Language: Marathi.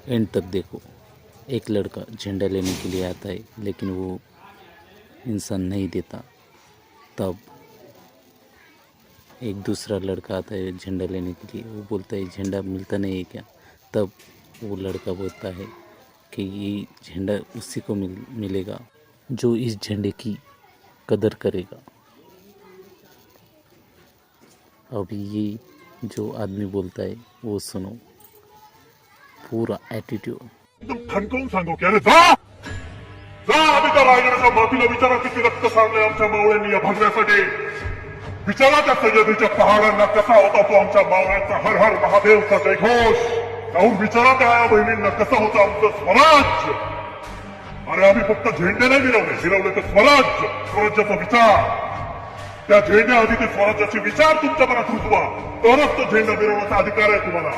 एंड तक देखो, एक लड़का झंडा लेने के लिए आता है लेकिन वो इंसान नहीं देता। तब एक दूसरा लड़का आता है झंडा लेने के लिए, वो बोलता है झंडा मिलता नहीं है क्या? तब वो लड़का बोलता है कि ये झंडा उसी को मिलेगा जो इस झंडे की कदर करेगा। अभी ये जो आदमी बोलता है वो सुनो, पूरा एटीट्यूड। एकदम ठणकावून सांगू की अरे जा जा, आम्ही त्या रायगडाच्या मातीला विचारा किती रक्त सांडलंय आमच्या मावळ्यांनी या भगव्यासाठी. विचारा त्या सह्याद्रीच्या पहाडांना कसा होता तो आमच्या मावळ्यांचा हर हर महादेवचा जयघोष. जाऊन विचारा त्या बहिणींना कसं होतं आमचं स्वराज्य. अरे आम्ही फक्त झेंडे नाही हिरवले तर स्वराज्य, स्वराज्याचा विचार. त्या झेंड्याआधी ते स्वराज्याचे विचार तुमच्या मनात रुजवा, तरच तो झेंडा मिरवण्याचा अधिकार आहे तुम्हाला.